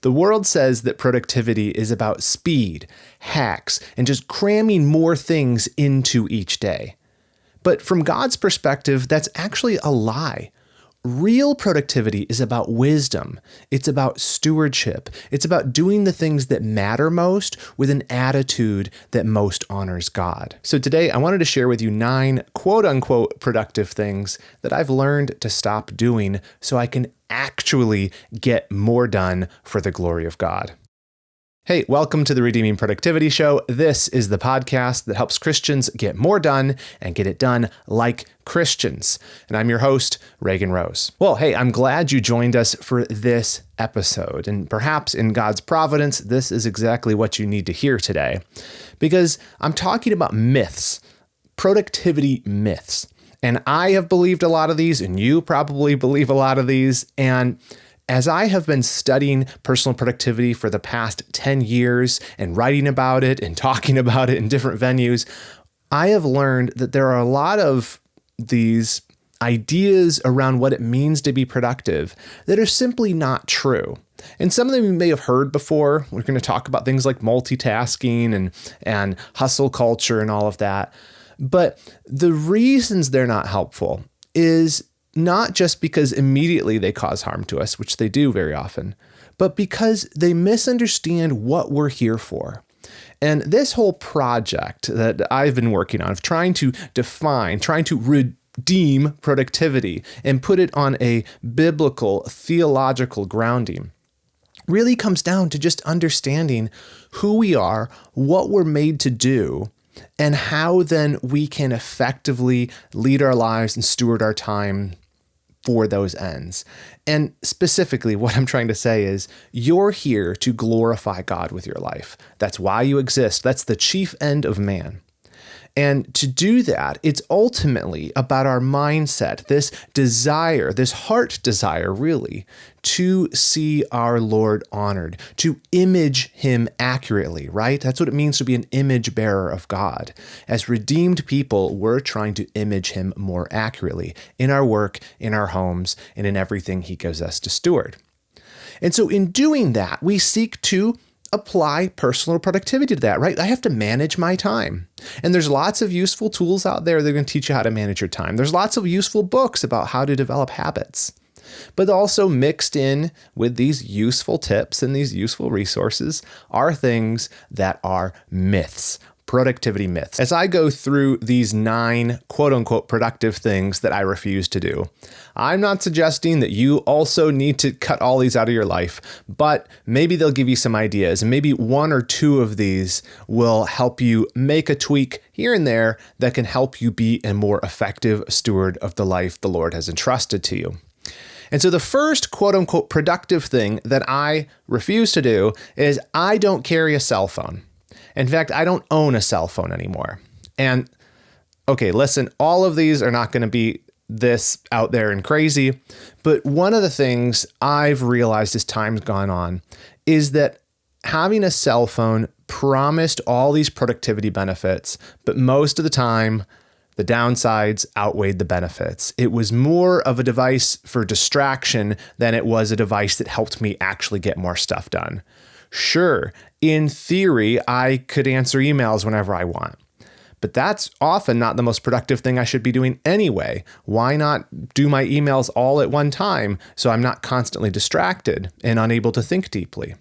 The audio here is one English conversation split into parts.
The world says that productivity is about speed, hacks, and just cramming more things into each day. But from God's perspective, that's actually a lie. Real productivity is about wisdom. It's about stewardship. It's about doing the things that matter most with an attitude that most honors God. So today I wanted to share with you 9 quote-unquote productive things that I've learned to stop doing so I can actually get more done for the glory of God. Hey, welcome to the Redeeming Productivity Show. This is the podcast that helps Christians get more done and get it done like Christians. And I'm your host, Reagan Rose. Well, hey, I'm glad you joined us for this episode. And perhaps in God's providence, this is exactly what you need to hear today. Because I'm talking about myths, productivity myths. And I have believed a lot of these, and you probably believe a lot of these. And as I have been studying personal productivity for the past 10 years and writing about it and talking about it in different venues, I have learned that there are a lot of these ideas around what it means to be productive that are simply not true. And some of them you may have heard before. We're going to talk about things like multitasking and hustle culture and all of that. But the reasons they're not helpful is not just because immediately they cause harm to us, which they do very often, but because they misunderstand what we're here for. And this whole project that I've been working on of trying to define, trying to redeem productivity and put it on a biblical, theological grounding really comes down to just understanding who we are, what we're made to do, and how then we can effectively lead our lives and steward our time for those ends. And specifically, what I'm trying to say is you're here to glorify God with your life. That's why you exist. That's the chief end of man. And to do that, it's ultimately about our mindset, this desire, this heart desire, really, to see our Lord honored, to image him accurately, right? That's what it means to be an image bearer of God. As redeemed people, we're trying to image him more accurately in our work, in our homes, and in everything he gives us to steward. And so in doing that, we seek to apply personal productivity to that, right? I have to manage my time. And there's lots of useful tools out there that are going to teach you how to manage your time. There's lots of useful books about how to develop habits. But also mixed in with these useful tips and these useful resources are things that are myths. Productivity myths. As I go through these 9 quote unquote productive things that I refuse to do, I'm not suggesting that you also need to cut all these out of your life, but maybe they'll give you some ideas, and maybe 1 or 2 of these will help you make a tweak here and there that can help you be a more effective steward of the life the Lord has entrusted to you. And so the first quote unquote productive thing that I refuse to do is I don't carry a cell phone. In fact, I don't own a cell phone anymore. And okay, listen, all of these are not going to be this out there and crazy, but one of the things I've realized as time's gone on is that having a cell phone promised all these productivity benefits, but most of the time, the downsides outweighed the benefits. It was more of a device for distraction than it was a device that helped me actually get more stuff done. Sure, in theory, I could answer emails whenever I want, but that's often not the most productive thing I should be doing anyway. Why not do my emails all at one time so I'm not constantly distracted and unable to think deeply?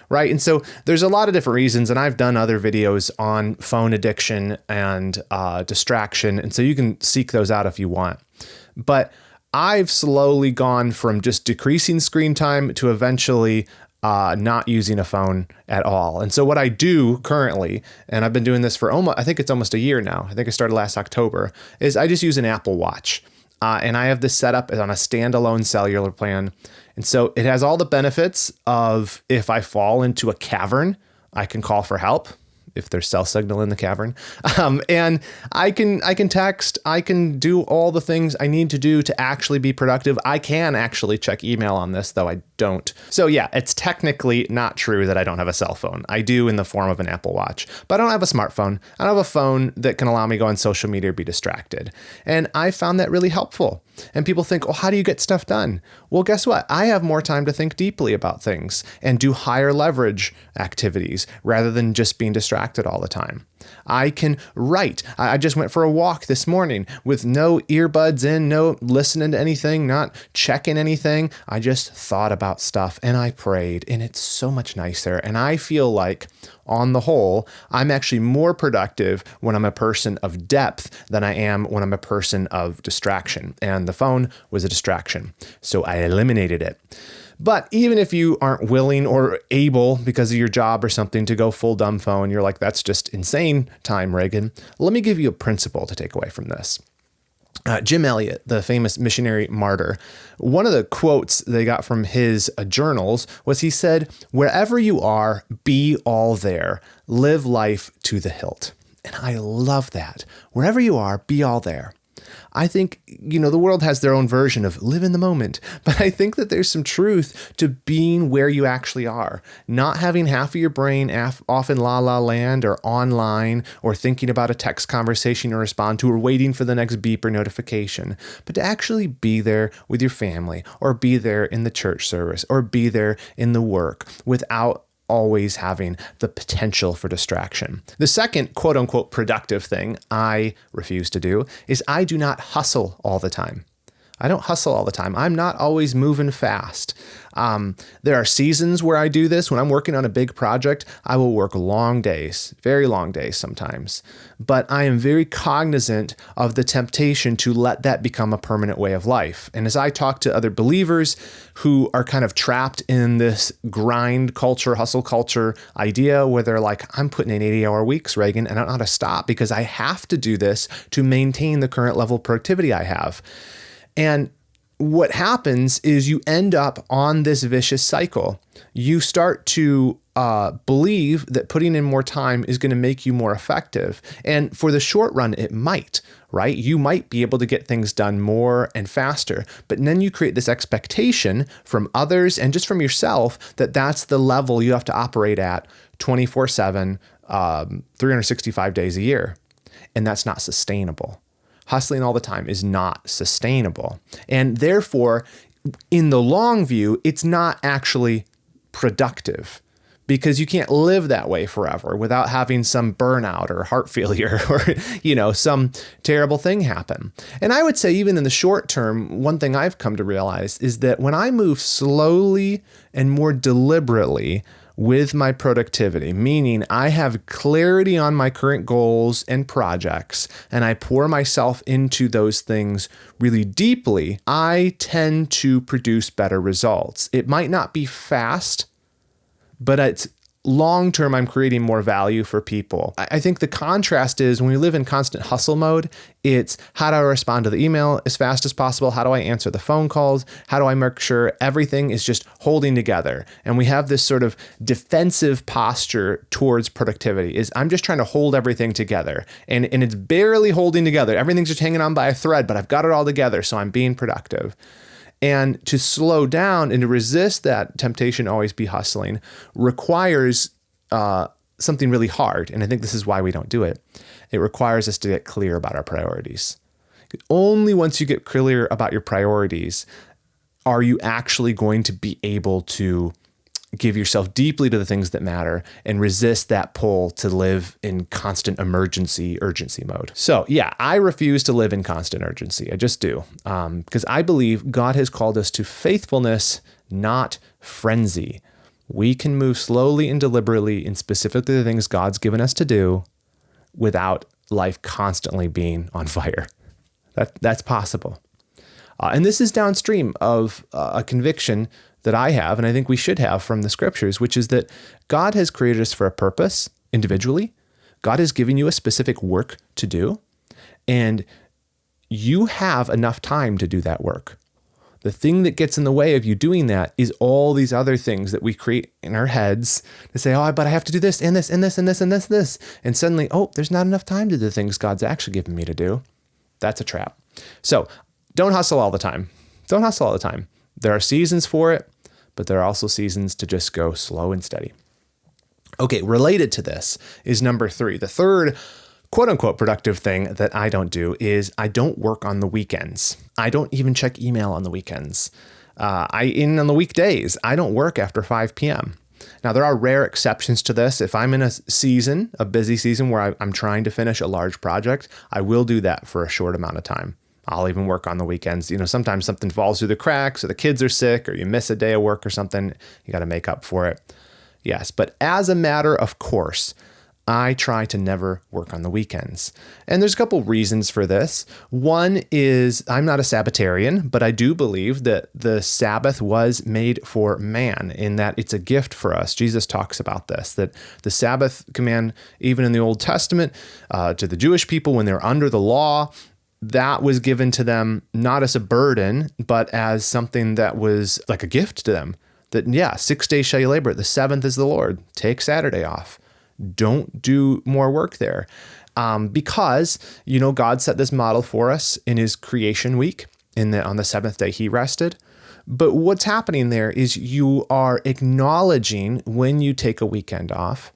Right. And so there's a lot of different reasons, and I've done other videos on phone addiction and distraction. And so you can seek those out if you want. But I've slowly gone from just decreasing screen time to eventually not using a phone at all. And so what I do currently, and I've been doing this for I think it's almost a year now. I think I started last October, is I just use an Apple Watch. And I have this set up on a standalone cellular plan. And so it has all the benefits of if I fall into a cavern, I can call for help if there's cell signal in the cavern. And I can text, I can do all the things I need to do to actually be productive. I can actually check email on this, though I don't. So yeah, it's technically not true that I don't have a cell phone. I do in the form of an Apple Watch, but I don't have a smartphone. I don't have a phone that can allow me to go on social media or be distracted. And I found that really helpful. And people think, how do you get stuff done? Well, guess what? I have more time to think deeply about things and do higher leverage activities rather than just being distracted all the time. I can write. I just went for a walk this morning with no earbuds in, no listening to anything, not checking anything. I just thought about stuff and I prayed, and it's so much nicer. And I feel like, on the whole, I'm actually more productive when I'm a person of depth than I am when I'm a person of distraction. And the phone was a distraction, so I eliminated it. But even if you aren't willing or able because of your job or something to go full dumb phone, you're like, that's just insane time, Reagan. Let me give you a principle to take away from this. Jim Elliot, the famous missionary martyr, one of the quotes they got from his journals was he said, "Wherever you are, be all there. Live life to the hilt." And I love that. Wherever you are, be all there. I think, the world has their own version of live in the moment, but I think that there's some truth to being where you actually are, not having half of your brain off in la la land or online or thinking about a text conversation to respond to or waiting for the next beep or notification, but to actually be there with your family or be there in the church service or be there in the work without always having the potential for distraction. The second quote unquote productive thing I refuse to do is I do not hustle all the time. I don't hustle all the time. I'm not always moving fast. There are seasons where I do this. When I'm working on a big project, I will work long days, very long days sometimes. But I am very cognizant of the temptation to let that become a permanent way of life. And as I talk to other believers who are kind of trapped in this grind culture, hustle culture idea where they're like, I'm putting in 80-hour weeks, Reagan, and I don't know how to stop because I have to do this to maintain the current level of productivity I have. And what happens is you end up on this vicious cycle. You start to believe that putting in more time is going to make you more effective. And for the short run, it might, right? You might be able to get things done more and faster. But then you create this expectation from others and just from yourself that that's the level you have to operate at 24/7, 365 days a year. And that's not sustainable. Hustling all the time is not sustainable. And therefore, in the long view, it's not actually productive because you can't live that way forever without having some burnout or heart failure or, some terrible thing happen. And I would say even in the short term, one thing I've come to realize is that when I move slowly and more deliberately with my productivity, meaning I have clarity on my current goals and projects, and I pour myself into those things really deeply, I tend to produce better results. It might not be fast, but it's long-term, I'm creating more value for people. I think the contrast is when we live in constant hustle mode, it's how do I respond to the email as fast as possible? How do I answer the phone calls? How do I make sure everything is just holding together? And we have this sort of defensive posture towards productivity is I'm just trying to hold everything together. And it's barely holding together. Everything's just hanging on by a thread, but I've got it all together, so I'm being productive. And to slow down and to resist that temptation to always be hustling requires something really hard. And I think this is why we don't do it. It requires us to get clear about our priorities. Only once you get clear about your priorities are you actually going to be able to give yourself deeply to the things that matter and resist that pull to live in constant urgency mode. So yeah, I refuse to live in constant urgency. I just do. Because I believe God has called us to faithfulness, not frenzy. We can move slowly and deliberately in specifically the things God's given us to do without life constantly being on fire. That's possible. And this is downstream of a conviction that I have, and I think we should have from the scriptures, which is that God has created us for a purpose individually. God has given you a specific work to do, and you have enough time to do that work. The thing that gets in the way of you doing that is all these other things that we create in our heads to say, but I have to do this and this and this and this and this and this. And suddenly, there's not enough time to do the things God's actually given me to do. That's a trap. So don't hustle all the time. Don't hustle all the time. There are seasons for it, but there are also seasons to just go slow and steady. Okay, related to this is number 3. The third quote unquote productive thing that I don't do is I don't work on the weekends. I don't even check email on the weekends. On the weekdays, I don't work after 5 p.m. Now, there are rare exceptions to this. If I'm in a busy season where I'm trying to finish a large project, I will do that for a short amount of time. I'll even work on the weekends. Sometimes something falls through the cracks or the kids are sick or you miss a day of work or something. You got to make up for it. Yes, but as a matter of course, I try to never work on the weekends. And there's a couple reasons for this. One is I'm not a Sabbatarian, but I do believe that the Sabbath was made for man in that it's a gift for us. Jesus talks about this, that the Sabbath command, even in the Old Testament, to the Jewish people when they're under the law, that was given to them not as a burden, but as something that was like a gift to them. That, 6 days shall you labor, the seventh is the Lord. Take Saturday off. Don't do more work there. Because, God set this model for us in his creation week, on the seventh day he rested. But what's happening there is you are acknowledging when you take a weekend off,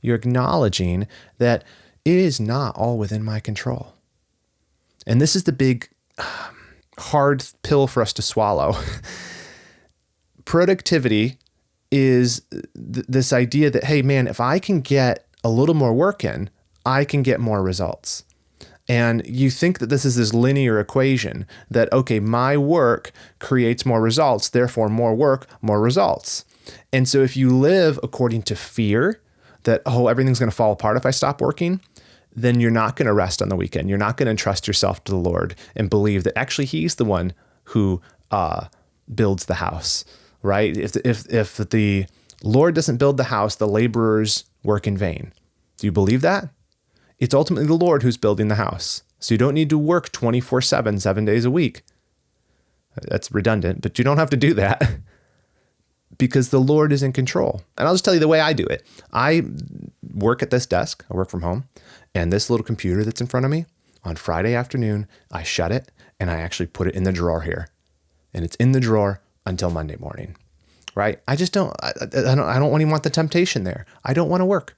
you're acknowledging that it is not all within my control. And this is the big, hard pill for us to swallow. Productivity is this idea that, hey, man, if I can get a little more work in, I can get more results. And you think that this is this linear equation that, okay, my work creates more results, therefore more work, more results. And so if you live according to fear that, everything's going to fall apart if I stop working, then you're not going to rest on the weekend. You're not going to entrust yourself to the Lord and believe that actually he's the one who builds the house, right? If the Lord doesn't build the house, the laborers work in vain. Do you believe that? It's ultimately the Lord who's building the house. So you don't need to work 24/7, 7 days a week. That's redundant, but you don't have to do that because the Lord is in control. And I'll just tell you the way I do it. I work at this desk. I work from home. And this little computer that's in front of me, on Friday afternoon, I shut it and I actually put it in the drawer here. And it's in the drawer until Monday morning, right? I don't even want the temptation there. I don't want to work.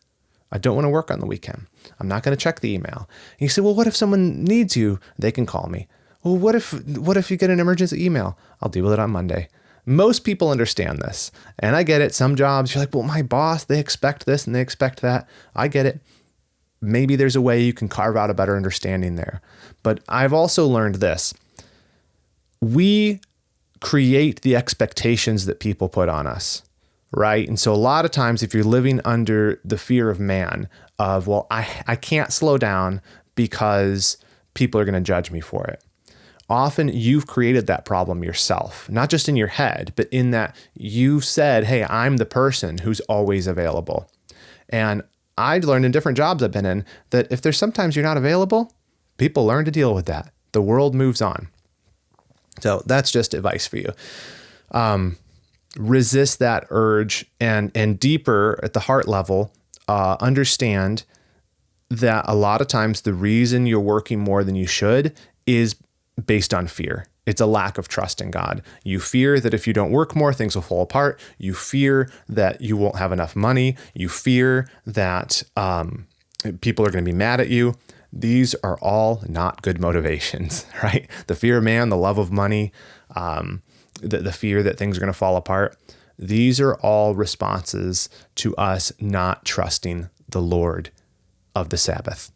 I don't want to work on the weekend. I'm not going to check the email. And you say, well, what if someone needs you? They can call me. Well, what if you get an emergency email? I'll deal with it on Monday. Most people understand this. And I get it. Some jobs, you're like, well, my boss, they expect this and they expect that. I get it. Maybe there's a way you can carve out a better understanding there. But I've also learned this. We create the expectations that people put on us, right? And so a lot of times if you're living under the fear of man of, well, I can't slow down because people are going to judge me for it. Often you've created that problem yourself, not just in your head, but in that you've said, hey, I'm the person who's always available. And I'd learned in different jobs I've been in that if there's sometimes you're not available, people learn to deal with that. The world moves on. So that's just advice for you. Resist that urge and deeper at the heart level, understand that a lot of times the reason you're working more than you should is based on fear. It's a lack of trust in God. You fear that if you don't work more, things will fall apart. You fear that you won't have enough money. You fear that people are going to be mad at you. These are all not good motivations, right? The fear of man, the love of money, the fear that things are going to fall apart. These are all responses to us not trusting the Lord of the Sabbath.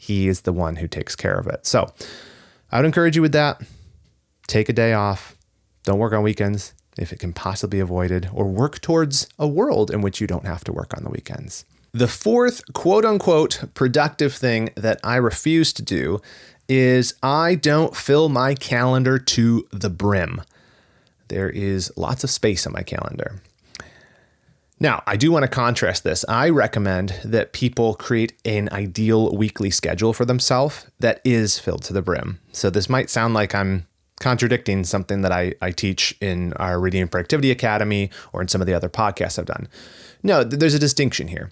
He is the one who takes care of it. So I would encourage you with that. Take a day off. Don't work on weekends if it can possibly be avoided, or work towards a world in which you don't have to work on the weekends. The fourth quote unquote productive thing that I refuse to do is I don't fill my calendar to the brim. There is lots of space on my calendar. Now, I do want to contrast this. I recommend that people create an ideal weekly schedule for themselves that is filled to the brim. So this might sound like I'm contradicting something that I teach in our Redefining Productivity Academy or in some of the other podcasts I've done. No, there's a distinction here.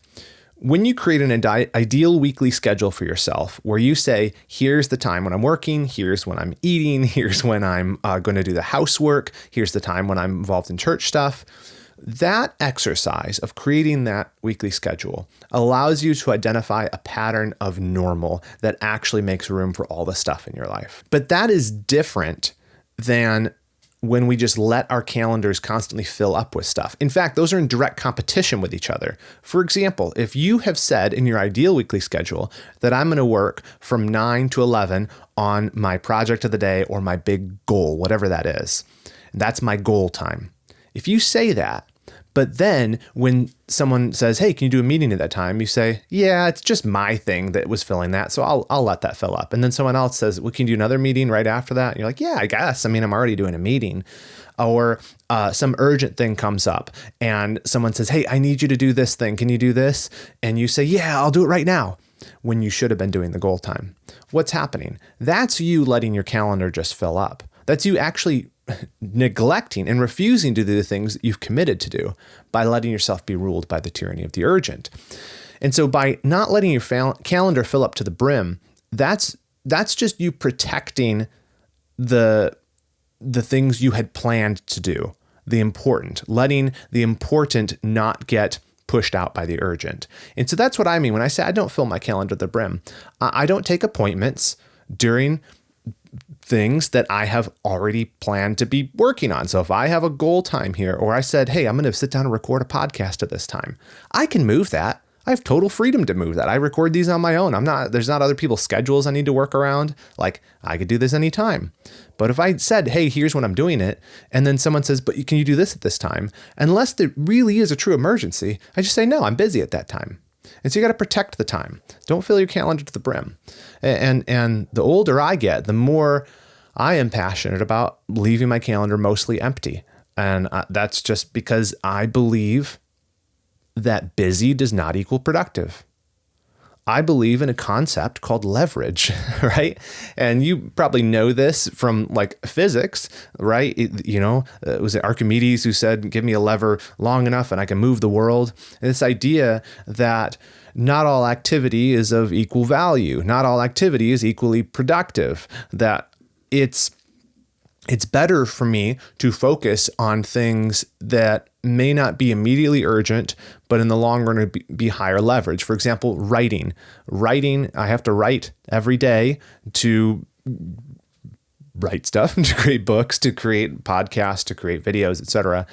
When you create an ideal weekly schedule for yourself, where you say, here's the time when I'm working, here's when I'm eating, here's when I'm going to do the housework, here's the time when I'm involved in church stuff, That exercise of creating that weekly schedule allows you to identify a pattern of normal that actually makes room for all the stuff in your life. But that is different than when we just let our calendars constantly fill up with stuff. In fact, those are in direct competition with each other. For example, if you have said in your ideal weekly schedule that I'm going to work from 9 to 11 on my project of the day or my big goal, whatever that is, that's my goal time. If you say that, but then when someone says, hey, can you do a meeting at that time? You say, yeah, it's just my thing that was filling that. So I'll let that fill up. And then someone else says, well, can you do another meeting right after that? And you're like, yeah, I guess. I mean, I'm already doing a meeting. Or some urgent thing comes up and someone says, hey, I need you to do this thing. Can you do this? And you say, yeah, I'll do it right now, when you should have been doing the goal time. What's happening? That's you letting your calendar just fill up. That's you actually neglecting and refusing to do the things that you've committed to do by letting yourself be ruled by the tyranny of the urgent. And so by not letting your calendar fill up to the brim, that's just you protecting the things you had planned to do, the important, letting the important not get pushed out by the urgent. And so that's what I mean when I say I don't fill my calendar to the brim. I don't take appointments during things that I have already planned to be working on. So if I have a goal time here, or I said, hey, I'm going to sit down and record a podcast at this time, I can move that. I have total freedom to move that. I record these on my own. There's not other people's schedules I need to work around. Like, I could do this anytime. But if I said, hey, here's when I'm doing it, and then someone says, but can you do this at this time? Unless there really is a true emergency, I just say, no, I'm busy at that time. And so you got to protect the time. Don't fill your calendar to the brim. And the older I get, the more I am passionate about leaving my calendar mostly empty. And that's just because I believe that busy does not equal productive. I believe in a concept called leverage, right? And you probably know this from like physics, right? Was it Archimedes who said, give me a lever long enough and I can move the world? And this idea that not all activity is of equal value. Not all activity is equally productive. That it's better for me to focus on things that may not be immediately urgent, but in the long run would be higher leverage. For example, writing. I have to write every day to write stuff, to create books, to create podcasts, to create videos, etc.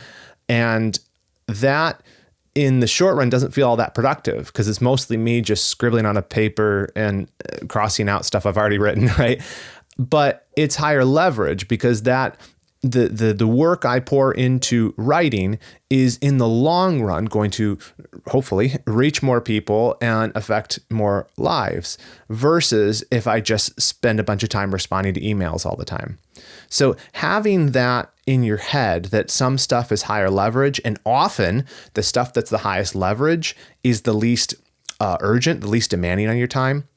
And that in the short run doesn't feel all that productive because it's mostly me just scribbling on a paper and crossing out stuff I've already written, right? But it's higher leverage because that the work I pour into writing is in the long run going to hopefully reach more people and affect more lives versus if I just spend a bunch of time responding to emails all the time. So having that in your head that some stuff is higher leverage, and often the stuff that's the highest leverage is the least urgent, the least demanding on your time.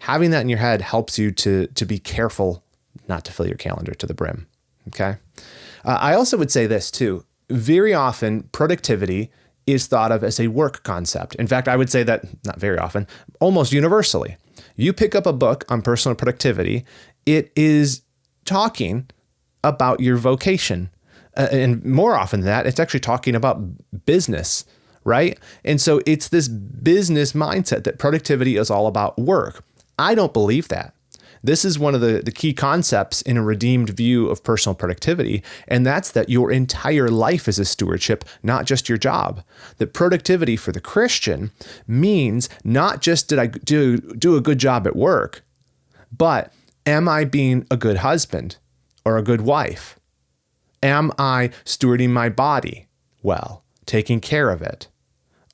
Having that in your head helps you to be careful not to fill your calendar to the brim. Okay. I also would say this too. Very often, productivity is thought of as a work concept. In fact, I would say that not very often, almost universally. You pick up a book on personal productivity, it is talking about your vocation. And more often than that, it's actually talking about business, right? And so it's this business mindset that productivity is all about work. I don't believe that. This is one of the key concepts in a redeemed view of personal productivity, and that's that your entire life is a stewardship, not just your job. That productivity for the Christian means not just did I do a good job at work, but am I being a good husband or a good wife? Am I stewarding my body well, taking care of it?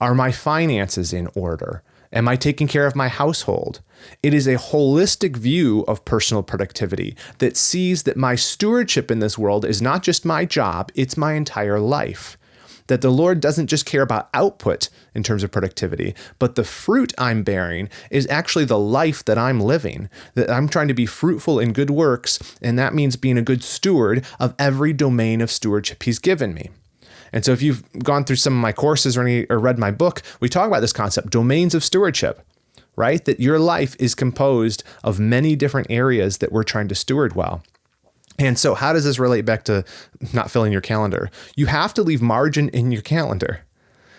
Are my finances in order? Am I taking care of my household? It is a holistic view of personal productivity that sees that my stewardship in this world is not just my job, it's my entire life. That the Lord doesn't just care about output in terms of productivity, but the fruit I'm bearing is actually the life that I'm living. That I'm trying to be fruitful in good works, and that means being a good steward of every domain of stewardship He's given me. And so if you've gone through some of my courses or read my book, we talk about this concept, domains of stewardship, right? That your life is composed of many different areas that we're trying to steward well. And so how does this relate back to not filling your calendar? You have to leave margin in your calendar.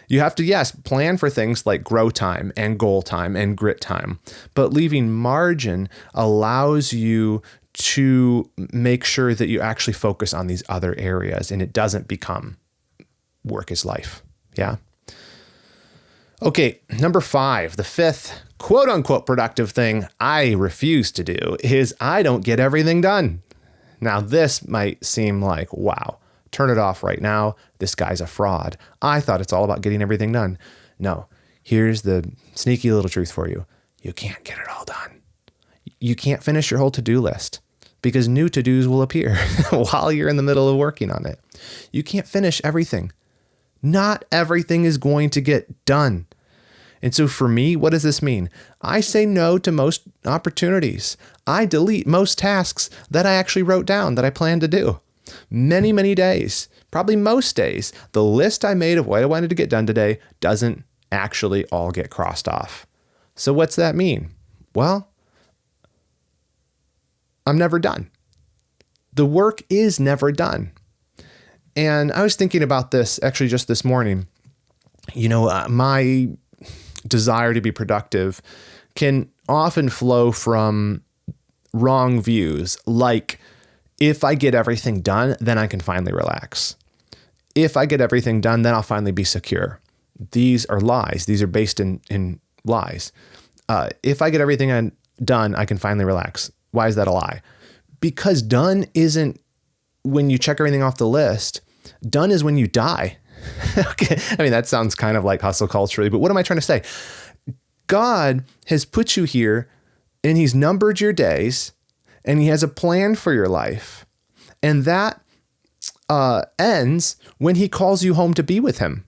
You have to, yes, plan for things like grow time and goal time and grit time, but leaving margin allows you to make sure that you actually focus on these other areas and it doesn't become work is life. Yeah. Okay. Number 5, the 5th quote unquote productive thing I refuse to do is I don't get everything done. Now this might seem like, wow, turn it off right now. This guy's a fraud. I thought it's all about getting everything done. No, here's the sneaky little truth for you. You can't get it all done. You can't finish your whole to-do list because new to-dos will appear while you're in the middle of working on it. You can't finish everything. Not everything is going to get done. And so for me, what does this mean? I say no to most opportunities. I delete most tasks that I actually wrote down that I plan to do. Many, many days, probably most days, the list I made of what I wanted to get done today doesn't actually all get crossed off. So what's that mean? Well, I'm never done. The work is never done. And I was thinking about this actually just this morning. My desire to be productive can often flow from wrong views. Like, if I get everything done, then I can finally relax. If I get everything done, then I'll finally be secure. These are lies. These are based in lies. If I get everything done, I can finally relax. Why is that a lie? Because done isn't when you check everything off the list. Done is when you die. Okay. I mean, that sounds kind of like hustle culturally, but what am I trying to say? God has put you here and he's numbered your days and he has a plan for your life. And that ends when he calls you home to be with him.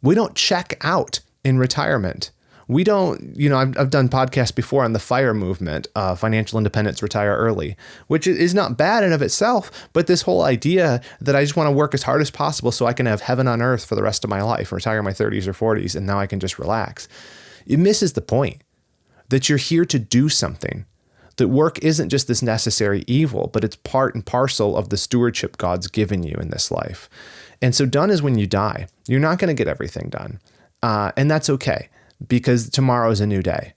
We don't check out in retirement. We don't, I've done podcasts before on the FIRE movement, financial independence, retire early, which is not bad in of itself. But this whole idea that I just want to work as hard as possible so I can have heaven on earth for the rest of my life, retire in my 30s or 40s, and now I can just relax. It misses the point that you're here to do something, that work isn't just this necessary evil, but it's part and parcel of the stewardship God's given you in this life. And so done is when you die. You're not going to get everything done. And that's okay, because tomorrow is a new day.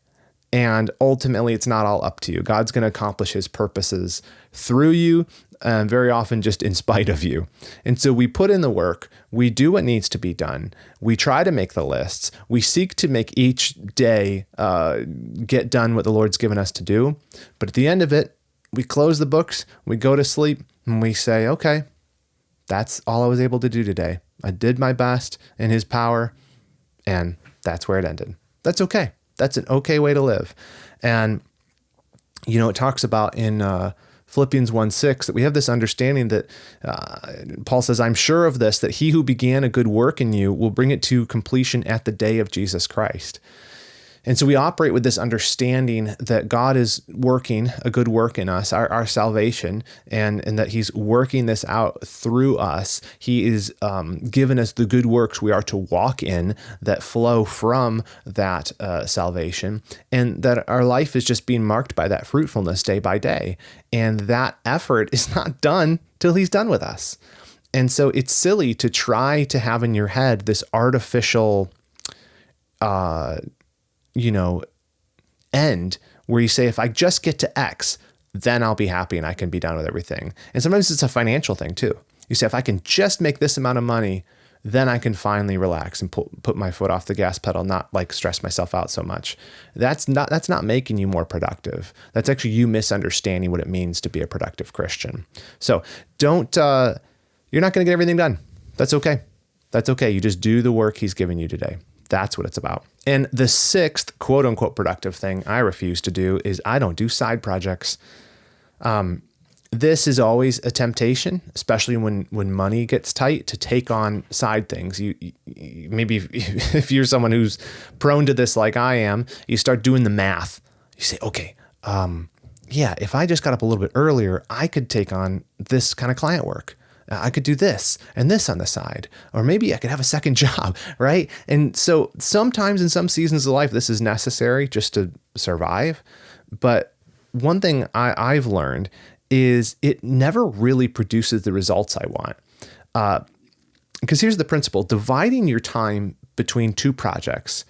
And ultimately, it's not all up to you. God's going to accomplish his purposes through you, and very often just in spite of you. And so we put in the work. We do what needs to be done. We try to make the lists. We seek to make each day get done what the Lord's given us to do. But at the end of it, we close the books, we go to sleep, and we say, okay, that's all I was able to do today. I did my best in his power, and that's where it ended. That's okay. That's an okay way to live. And, it talks about in Philippians 1:6 that we have this understanding that Paul says, I'm sure of this, that he who began a good work in you will bring it to completion at the day of Jesus Christ. And so we operate with this understanding that God is working a good work in us, our salvation, and that he's working this out through us. He is given us the good works we are to walk in that flow from that salvation, and that our life is just being marked by that fruitfulness day by day. And that effort is not done till he's done with us. And so it's silly to try to have in your head this artificial end where you say, if I just get to X, then I'll be happy and I can be done with everything. And sometimes it's a financial thing too. You say, if I can just make this amount of money, then I can finally relax and put my foot off the gas pedal, not like stress myself out so much. That's not making you more productive. That's actually you misunderstanding what it means to be a productive Christian. So you're not going to get everything done. That's okay. That's okay. You just do the work he's given you today. That's what it's about. And the 6th quote unquote productive thing I refuse to do is I don't do side projects. This is always a temptation, especially when money gets tight, to take on side things. You maybe if you're someone who's prone to this like I am, you start doing the math. You say, okay, if I just got up a little bit earlier, I could take on this kind of client work. I could do this and this on the side, or maybe I could have a second job, right? And so sometimes in some seasons of life, this is necessary just to survive. But one thing I've learned is it never really produces the results I want. Because here's the principle: dividing your time between two projects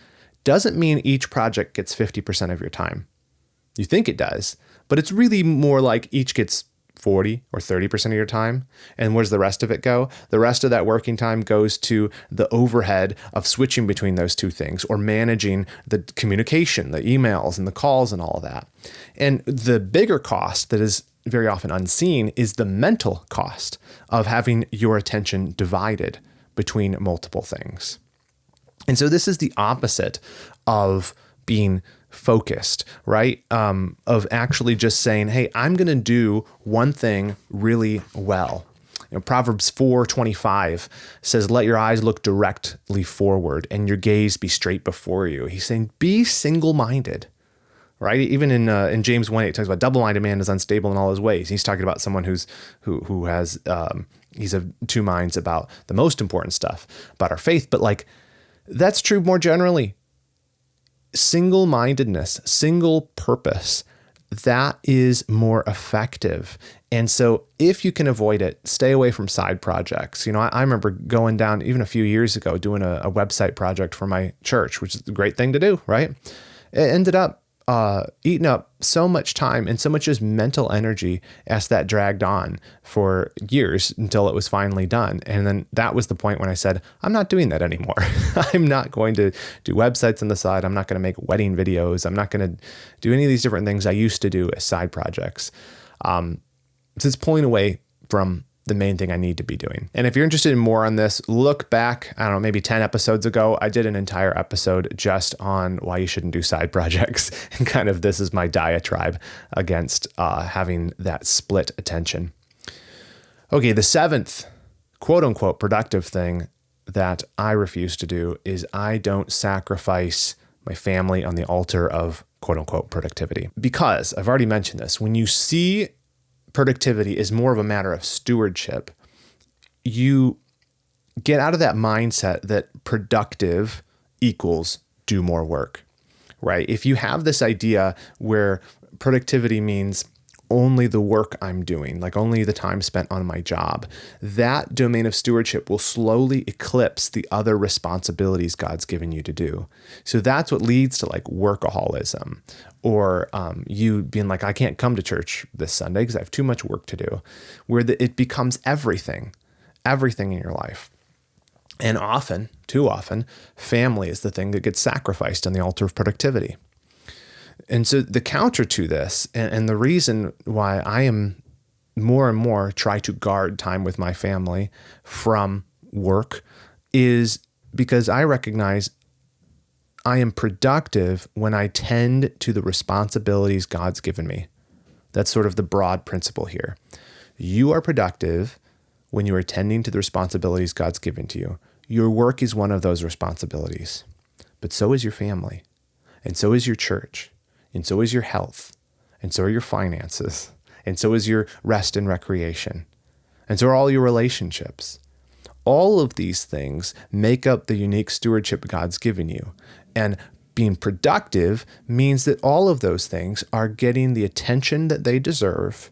doesn't mean each project gets 50% of your time. You think it does, but it's really more like each gets 40 or 30% of your time. And where does the rest of it go? The rest of that working time goes to the overhead of switching between those two things, or managing the communication, the emails and the calls and all of that. And the bigger cost that is very often unseen is the mental cost of having your attention divided between multiple things. And so this is the opposite of being focused, right? Of actually just saying, hey, I'm going to do one thing really well. Proverbs 4:25 says, let your eyes look directly forward and your gaze be straight before you. He's saying, be single-minded, right? Even in James 1:8, it talks about double-minded man is unstable in all his ways. He's talking about someone who has, he's of two minds about the most important stuff about our faith. But like, that's true more generally. Single-mindedness, single purpose, that is more effective. And so if you can avoid it, stay away from side projects. I remember going down even a few years ago, doing a website project for my church, which is a great thing to do, right? It ended up eating up so much time and so much just mental energy as that dragged on for years until it was finally done. And then that was the point when I said, I'm not doing that anymore. I'm not going to do websites on the side. I'm not going to make wedding videos. I'm not going to do any of these different things I used to do as side projects. So it's pulling away from the main thing I need to be doing. And if you're interested in more on this, look back, I don't know, maybe 10 episodes ago, I did an entire episode just on why you shouldn't do side projects. And kind of this is my diatribe against having that split attention. Okay, the seventh quote unquote productive thing that I refuse to do is I don't sacrifice my family on the altar of quote unquote productivity. Because I've already mentioned this, when you see productivity is more of a matter of stewardship, you get out of that mindset that productive equals do more work, right? If you have this idea where productivity means only the work I'm doing, like only the time spent on my job, that domain of stewardship will slowly eclipse the other responsibilities God's given you to do. So that's what leads to like workaholism, or you being like, I can't come to church this Sunday because I have too much work to do, where it becomes everything in your life. And often, too often, family is the thing that gets sacrificed on the altar of productivity. And so the counter to this, and the reason why I am more and more try to guard time with my family from work, is because I recognize I am productive when I tend to the responsibilities God's given me. That's sort of the broad principle here. You are productive when you are tending to the responsibilities God's given to you. Your work is one of those responsibilities, but so is your family, and so is your church, and so is your health, and so are your finances, and so is your rest and recreation, and so are all your relationships. All of these things make up the unique stewardship God's given you. And being productive means that all of those things are getting the attention that they deserve,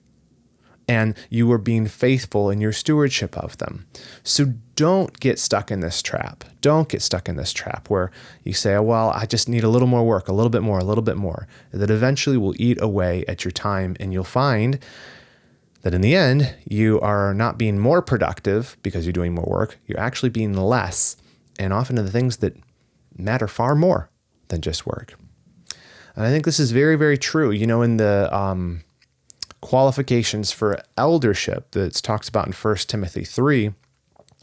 and you are being faithful in your stewardship of them. So don't get stuck in this trap. Don't get stuck in this trap where you say, oh, well, I just need a little more work, a little bit more, that eventually will eat away at your time, and you'll find that in the end, you are not being more productive because you're doing more work. You're actually being less, and often in the things that matter far more than just work. And I think this is very, very true. In the qualifications for eldership that talks about in 1 Timothy 3,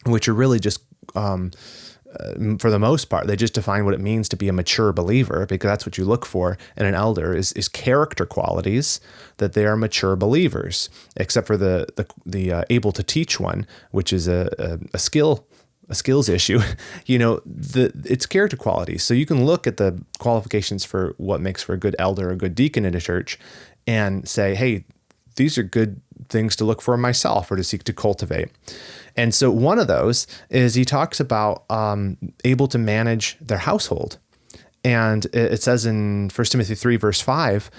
which are really just, for the most part, they just define what it means to be a mature believer, because that's what you look for in an elder is character qualities, that they are mature believers, except for the able to teach one, which is a skills issue. It's character qualities. So you can look at the qualifications for what makes for a good elder, a good deacon in a church, and say, hey, these are good things to look for in myself or to seek to cultivate. And so one of those is he talks about able to manage their household. And it says in 1 Timothy 3, verse 5,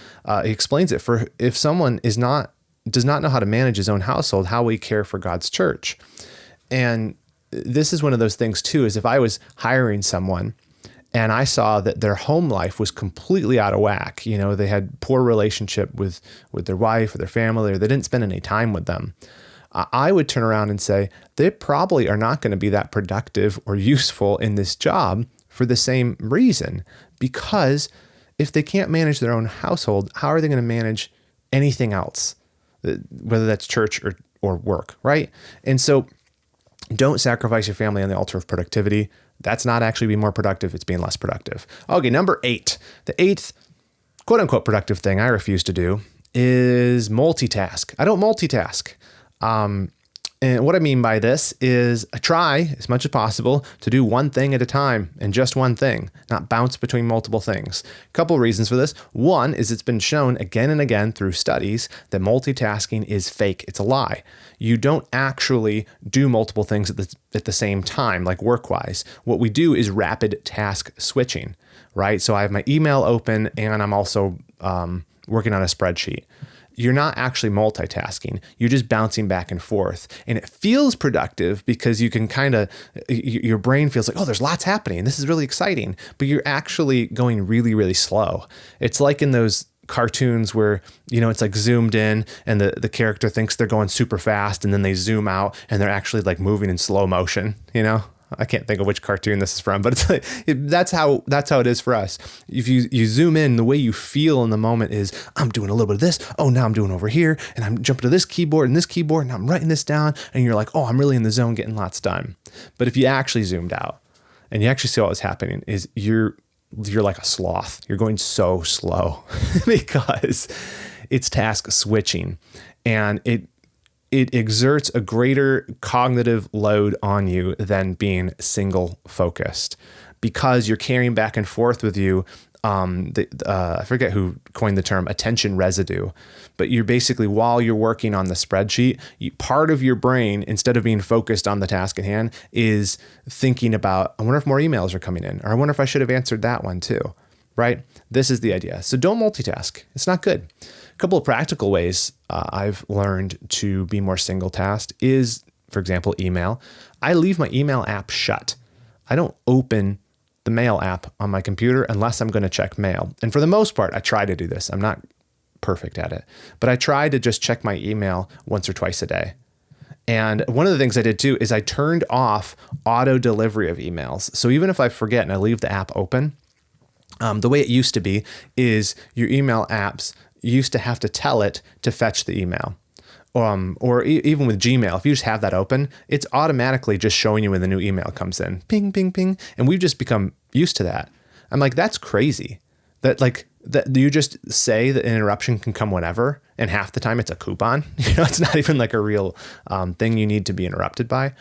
he explains it. For if someone is not does not know how to manage his own household, how will he care for God's church? And this is one of those things too, is if I was hiring someone and I saw that their home life was completely out of whack, they had poor relationship with their wife or their family, or they didn't spend any time with them, I would turn around and say, they probably are not going to be that productive or useful in this job for the same reason. Because if they can't manage their own household, how are they going to manage anything else, whether that's church or work, right? And so don't sacrifice your family on the altar of productivity. That's not actually being more productive. It's being less productive. Okay, number 8. The 8th quote unquote productive thing I refuse to do is multitask. I don't multitask. And what I mean by this is I try as much as possible to do one thing at a time and just one thing, not bounce between multiple things. A couple of reasons for this. One is it's been shown again and again through studies that multitasking is fake. It's a lie. You don't actually do multiple things at the same time, like work-wise. What we do is rapid task switching, right? So I have my email open and I'm also working on a spreadsheet. You're not actually multitasking. You're just bouncing back and forth. And it feels productive because you can your brain feels like, oh, there's lots happening. This is really exciting. But you're actually going really, really slow. It's like in those cartoons where, it's like zoomed in and the character thinks they're going super fast and then they zoom out and they're actually like moving in slow motion, I can't think of which cartoon this is from, but it's like, that's how it is for us. If you zoom in, the way you feel in the moment is, I'm doing a little bit of this. Oh, now I'm doing over here, and I'm jumping to this keyboard, and I'm writing this down, and you're like, oh, I'm really in the zone, getting lots done. But if you actually zoomed out and you actually see what was happening, is you're like a sloth. You're going so slow because it's task switching, and it exerts a greater cognitive load on you than being single focused, because you're carrying back and forth with you. I forget who coined the term attention residue, but you're basically, while you're working on the spreadsheet, part of your brain, instead of being focused on the task at hand, is thinking about, I wonder if more emails are coming in, or I wonder if I should have answered that one too, right? This is the idea. So don't multitask. It's not good. A couple of practical ways I've learned to be more single-tasked is, for example, email. I leave my email app shut. I don't open the mail app on my computer unless I'm going to check mail. And for the most part, I try to do this. I'm not perfect at it, but I try to just check my email once or twice a day. And one of the things I did too is I turned off auto delivery of emails. So even if I forget and I leave the app open, the way it used to be is your email apps used to have to tell it to fetch the email. Even with Gmail, if you just have that open, it's automatically just showing you when the new email comes in. Ping, ping, ping. And we've just become used to that. I'm like, that's crazy. That you just say that an interruption can come whenever, and half the time it's a coupon. It's not even like a real thing you need to be interrupted by.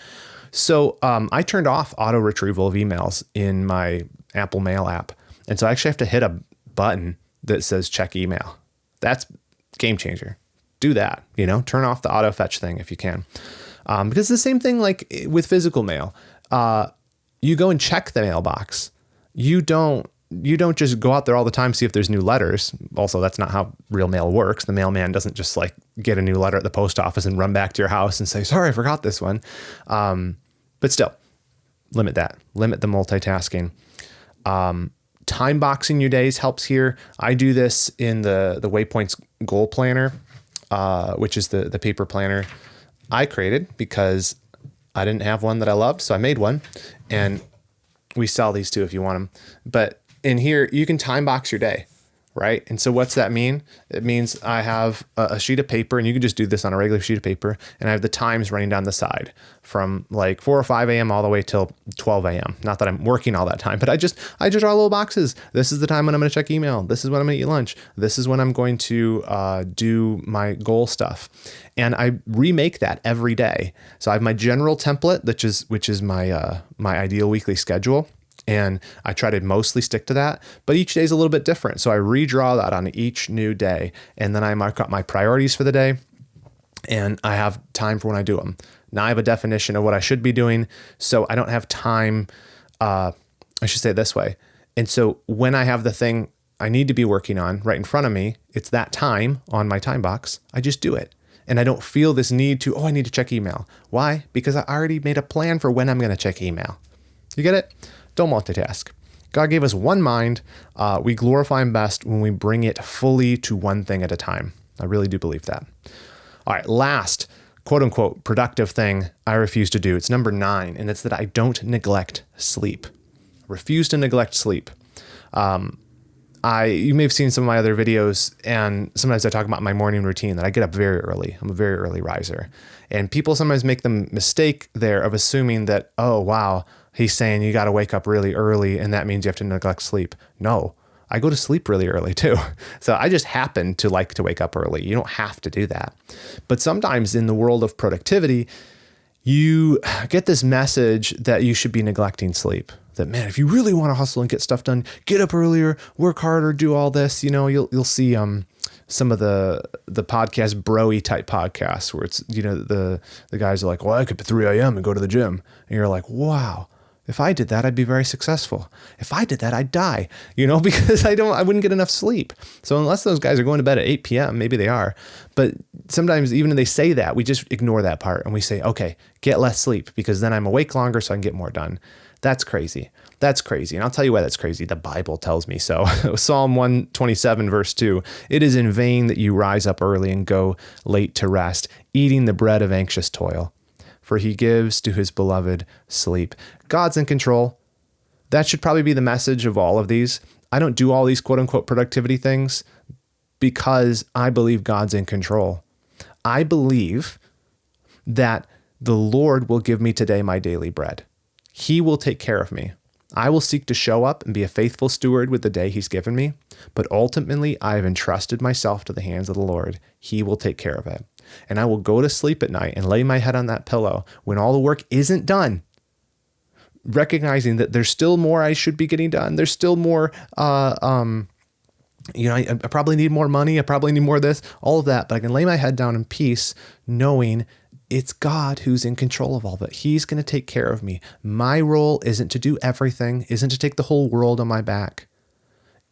So I turned off auto retrieval of emails in my Apple Mail app. And so I actually have to hit a button that says check email. That's game changer. Do that, turn off the auto fetch thing if you can. Because it's the same thing like with physical mail. You go and check the mailbox. You don't just go out there all the time, see if there's new letters. Also, that's not how real mail works. The mailman doesn't just like get a new letter at the post office and run back to your house and say, sorry, I forgot this one. But still, limit that. Limit the multitasking. Time boxing your days helps here. I do this in the Waypoints goal planner, which is the paper planner I created because I didn't have one that I loved. So I made one, and we sell these too if you want them. But in here, you can time box your day, right? And so what's that mean? It means I have a sheet of paper, and you can just do this on a regular sheet of paper, and I have the times running down the side from like 4 or 5 a.m. all the way till 12 a.m. Not that I'm working all that time, but I just draw little boxes. This is the time when I'm going to check email. This is when I'm going to eat lunch. This is when I'm going to do my goal stuff. And I remake that every day. So I have my general template, which is my ideal weekly schedule. And I try to mostly stick to that, but each day is a little bit different. So I redraw that on each new day, and then I mark up my priorities for the day, and I have time for when I do them. Now I have a definition of what I should be doing, so I don't have time. I should say it this way. And so when I have the thing I need to be working on right in front of me, it's that time on my time box. I just do it. And I don't feel this need to, I need to check email. Why? Because I already made a plan for when I'm going to check email. You get it? Don't multitask. God gave us one mind. We glorify him best when we bring it fully to one thing at a time. I really do believe that. All right, last quote unquote productive thing I refuse to do. It's number 9, and it's that I don't neglect sleep. Refuse to neglect sleep. You may have seen some of my other videos, and sometimes I talk about my morning routine that I get up very early. I'm a very early riser. And people sometimes make the mistake there of assuming that, oh, wow, he's saying you got to wake up really early and that means you have to neglect sleep. No, I go to sleep really early too. So I just happen to like to wake up early. You don't have to do that. But sometimes in the world of productivity, you get this message that you should be neglecting sleep. That, man, if you really want to hustle and get stuff done, get up earlier, work harder, do all this. You know, you'll see some of the podcast bro-y type podcasts where it's, you know, the guys are like, well, I could be 3 a.m. and go to the gym. And you're like, wow, if I did that, I'd be very successful. If I did that, I'd die, you know, because I wouldn't get enough sleep. So unless those guys are going to bed at 8 p.m., maybe they are. But sometimes even if they say that, we just ignore that part and we say, okay, get less sleep because then I'm awake longer so I can get more done. That's crazy. That's crazy. And I'll tell you why that's crazy. The Bible tells me so. Psalm 127, verse 2, it is in vain that you rise up early and go late to rest, eating the bread of anxious toil, for he gives to his beloved sleep. God's in control. That should probably be the message of all of these. I don't do all these quote unquote productivity things because I believe God's in control. I believe that the Lord will give me today my daily bread. He will take care of me. I will seek to show up and be a faithful steward with the day he's given me, but ultimately I have entrusted myself to the hands of the Lord. He will take care of it. And I will go to sleep at night and lay my head on that pillow when all the work isn't done, recognizing that there's still more I should be getting done. There's still more, I probably need more money. I probably need more of this, all of that, but I can lay my head down in peace, knowing it's God who's in control of all of it. He's going to take care of me. My role isn't to do everything, isn't to take the whole world on my back.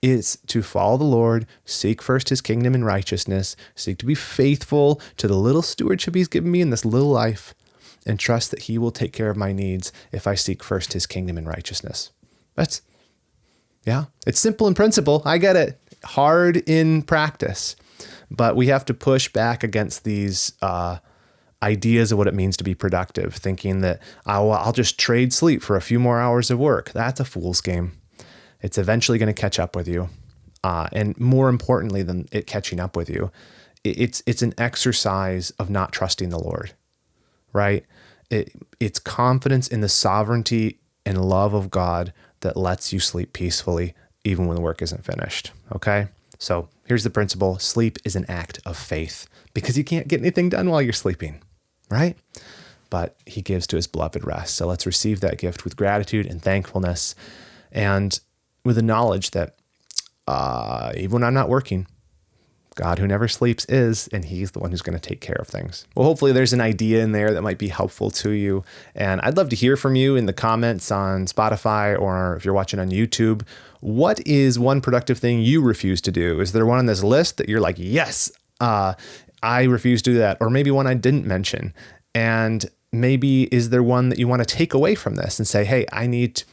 It's to follow the Lord, seek first his kingdom and righteousness, seek to be faithful to the little stewardship he's given me in this little life, and trust that he will take care of my needs if I seek first his kingdom and righteousness. It's simple in principle. I get it. Hard in practice. But we have to push back against these ideas of what it means to be productive, thinking that I'll just trade sleep for a few more hours of work. That's a fool's game. It's eventually going to catch up with you. And more importantly than it catching up with you, it's an exercise of not trusting the Lord, right? It's confidence in the sovereignty and love of God that lets you sleep peacefully, even when the work isn't finished. Okay. So here's the principle. Sleep is an act of faith because you can't get anything done while you're sleeping, right? But he gives to his beloved rest. So let's receive that gift with gratitude and thankfulness and with the knowledge that even when I'm not working, God who never sleeps is, and he's the one who's going to take care of things. Well, hopefully there's an idea in there that might be helpful to you. And I'd love to hear from you in the comments on Spotify, or if you're watching on YouTube. What is one productive thing you refuse to do? Is there one on this list that you're like, yes, I refuse to do that? Or maybe one I didn't mention. And maybe is there one that you want to take away from this and say, hey,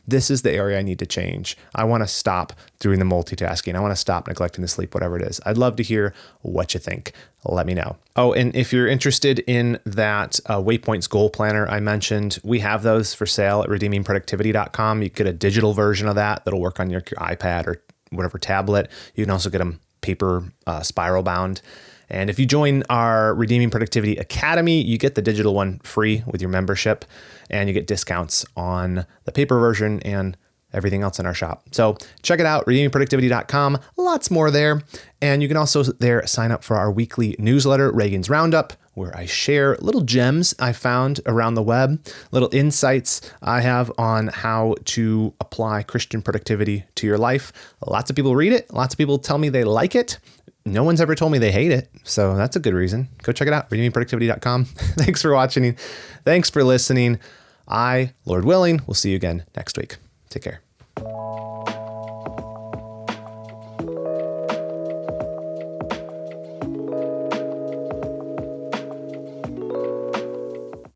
this is the area I need to change. I want to stop doing the multitasking. I want to stop neglecting the sleep, whatever it is. I'd love to hear what you think. Let me know. Oh, and if you're interested in that Waypoints goal planner I mentioned, we have those for sale at redeemingproductivity.com. You get a digital version of that that'll work on your iPad or whatever tablet. You can also get them paper spiral bound. And if you join our Redeeming Productivity Academy, you get the digital one free with your membership, and you get discounts on the paper version and everything else in our shop. So check it out, redeemingproductivity.com. Lots more there. And you can also there sign up for our weekly newsletter, Reagan's Roundup, where I share little gems I found around the web, little insights I have on how to apply Christian productivity to your life. Lots of people read it. Lots of people tell me they like it. No one's ever told me they hate it. So that's a good reason. Go check it out, redeemingproductivity.com. Thanks for watching. Thanks for listening. Lord willing, will see you again next week. Take care.